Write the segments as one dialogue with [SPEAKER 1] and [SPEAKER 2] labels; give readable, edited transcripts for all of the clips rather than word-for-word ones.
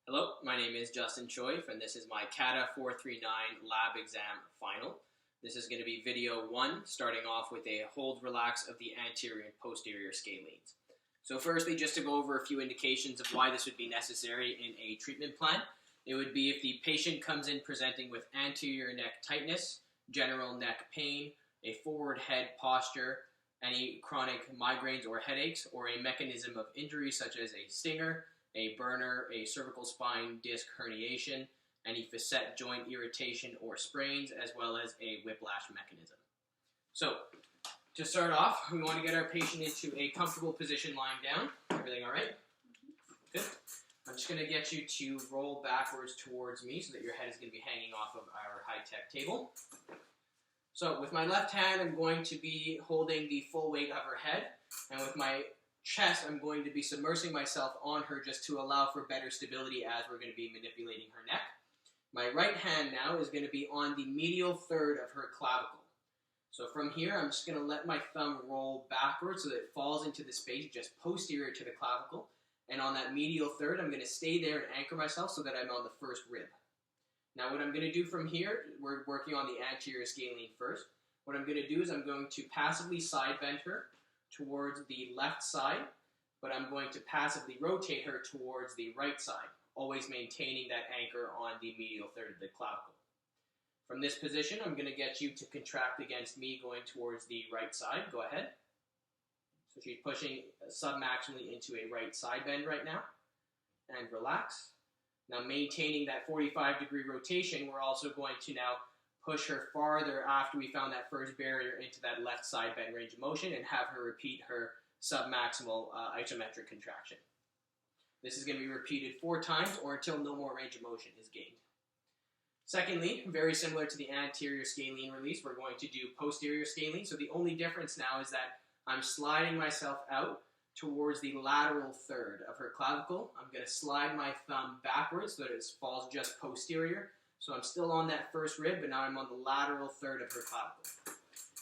[SPEAKER 1] Hello, my name is Justin Choi, and this is my CATA 439 lab exam final. This is going to be video 1, starting off with a hold relax of the anterior and posterior scalenes. So firstly, just to go over a few indications of why this would be necessary in a treatment plan, it would be if the patient comes in presenting with anterior neck tightness, general neck pain, a forward head posture, any chronic migraines or headaches, or a mechanism of injury such as a stinger, a burner, a cervical spine disc herniation, any facet joint irritation or sprains, as well as a whiplash mechanism. So, to start off, we want to get our patient into a comfortable position lying down. Everything all right? Good. I'm just going to get you to roll backwards towards me so that your head is going to be hanging off of our high-tech table. So, with my left hand, I'm going to be holding the full weight of her head, and with my chest, I'm going to be submersing myself on her just to allow for better stability as we're going to be manipulating her neck. My right hand now is going to be on the medial third of her clavicle. So from here, I'm just going to let my thumb roll backwards so that it falls into the space just posterior to the clavicle. And on that medial third, I'm going to stay there and anchor myself so that I'm on the first rib. Now what I'm going to do from here, we're working on the anterior scalene first. What I'm going to do is I'm going to passively side bend her towards the left side, but I'm going to passively rotate her towards the right side, always maintaining that anchor on the medial third of the clavicle. From this position, I'm going to get you to contract against me going towards the right side. Go ahead. So she's pushing submaximally into a right side bend right now. And relax. Now maintaining that 45-degree rotation, we're also going to now push her farther after we found that first barrier into that left side bend range of motion and have her repeat her submaximal isometric contraction. This is going to be repeated 4 times or until no more range of motion is gained. Secondly, very similar to the anterior scalene release, we're going to do posterior scalene. So the only difference now is that I'm sliding myself out towards the lateral third of her clavicle. I'm going to slide my thumb backwards so that it falls just posterior. So I'm still on that first rib, but now I'm on the lateral third of her clavicle.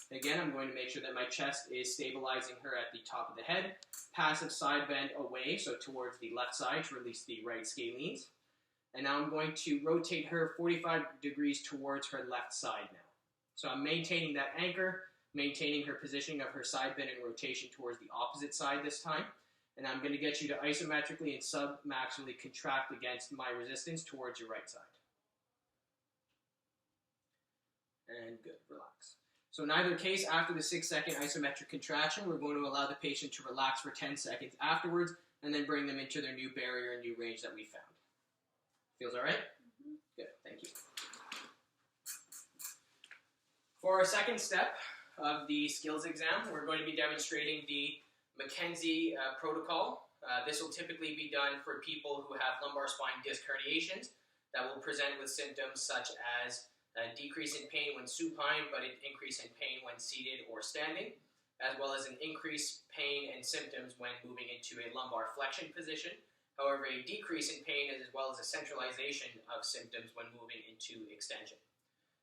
[SPEAKER 1] Again, I'm going to make sure that my chest is stabilizing her at the top of the head. Passive side bend away, so towards the left side to release the right scalenes. And now I'm going to rotate her 45 degrees towards her left side now. So I'm maintaining that anchor, maintaining her positioning of her side bend and rotation towards the opposite side this time. And I'm going to get you to isometrically and submaximally contract against my resistance towards your right side. And good, relax. So in either case, after the 6-second isometric contraction, we're going to allow the patient to relax for 10 seconds afterwards, and then bring them into their new barrier and new range that we found. Feels all right? Mm-hmm. Good, thank you. For our second step of the skills exam, we're going to be demonstrating the McKenzie protocol. This will typically be done for people who have lumbar spine disc herniations that will present with symptoms such as a decrease in pain when supine, but an increase in pain when seated or standing, as well as an increased pain and symptoms when moving into a lumbar flexion position. However, a decrease in pain as well as a centralization of symptoms when moving into extension.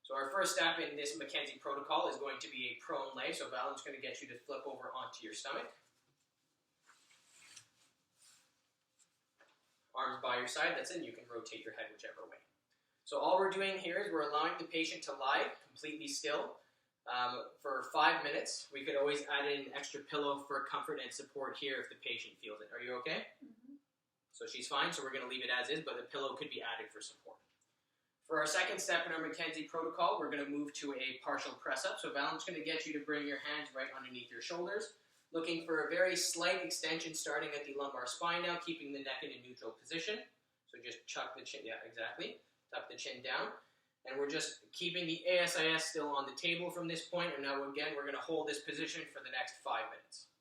[SPEAKER 1] So our first step in this McKenzie protocol is going to be a prone lay. So Val, I'm just going to get you to flip over onto your stomach. Arms by your side, that's it. You can rotate your head whichever way. So all we're doing here is we're allowing the patient to lie completely still for 5 minutes. We could always add in an extra pillow for comfort and support here if the patient feels it. Are you okay? Mm-hmm. So she's fine, so we're going to leave it as is, but the pillow could be added for support. For our second step in our McKenzie protocol, we're going to move to a partial press-up. So Val, I'm just going to get you to bring your hands right underneath your shoulders, looking for a very slight extension starting at the lumbar spine now, keeping the neck in a neutral position. So just chuck the chin, yeah, exactly. Tuck the chin down, and we're just keeping the ASIS still on the table from this point, and now again we're going to hold this position for the next 5 minutes.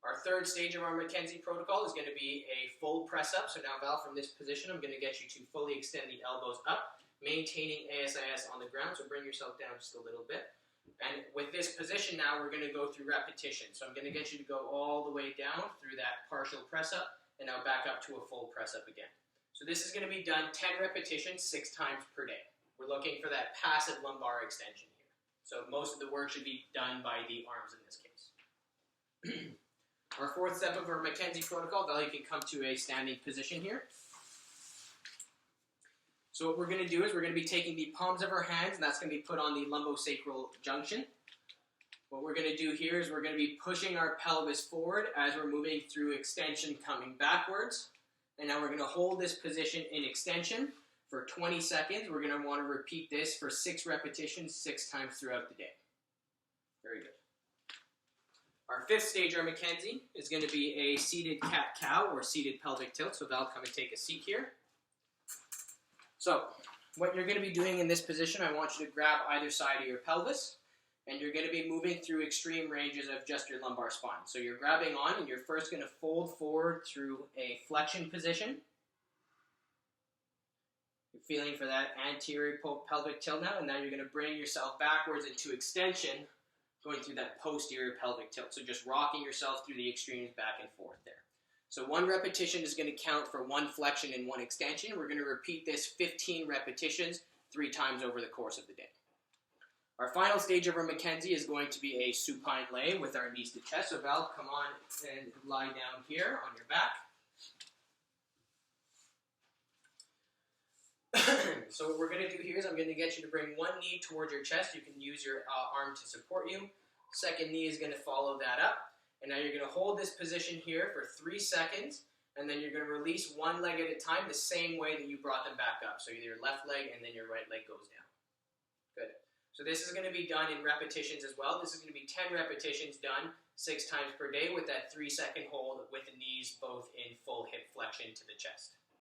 [SPEAKER 1] Our third stage of our McKenzie protocol is going to be a full press up. So now Val, from this position I'm going to get you to fully extend the elbows up, maintaining ASIS on the ground, so bring yourself down just a little bit. And with this position now we're going to go through repetition. So I'm going to get you to go all the way down through that partial press up, and now back up to a full press up again. So this is going to be done 10 repetitions 6 times per day. We're looking for that passive lumbar extension here. So most of the work should be done by the arms in this case. Our fourth step of our McKenzie protocol, Val, you can come to a standing position here. So what we're going to do is we're going to be taking the palms of our hands, and that's going to be put on the lumbosacral junction. What we're going to do here is we're going to be pushing our pelvis forward as we're moving through extension, coming backwards. And now we're going to hold this position in extension for 20 seconds. We're going to want to repeat this for 6 repetitions, 6 times throughout the day. Very good. Our 5th stage, our McKenzie, is going to be a seated cat-cow or seated pelvic tilt. So Val, come and take a seat here. So what you're going to be doing in this position, I want you to grab either side of your pelvis, and you're going to be moving through extreme ranges of just your lumbar spine. So you're grabbing on, and you're first going to fold forward through a flexion position. You're feeling for that anterior pelvic tilt now, and now you're going to bring yourself backwards into extension, going through that posterior pelvic tilt. So just rocking yourself through the extremes back and forth there. So 1 repetition is going to count for 1 flexion and 1 extension. We're going to repeat this 15 repetitions 3 times over the course of the day. Our final stage of our McKenzie is going to be a supine lay with our knees to chest. So Val, come on and lie down here on your back. So what we're going to do here is I'm going to get you to bring 1 knee towards your chest. You can use your arm to support you. Second knee is going to follow that up. And now you're going to hold this position here for 3 seconds, and then you're going to release 1 leg at a time the same way that you brought them back up. So either your left leg and then your right leg goes down. Good. So this is going to be done in repetitions as well. This is going to be 10 repetitions done 6 times per day with that 3-second hold with the knees both in full hip flexion to the chest.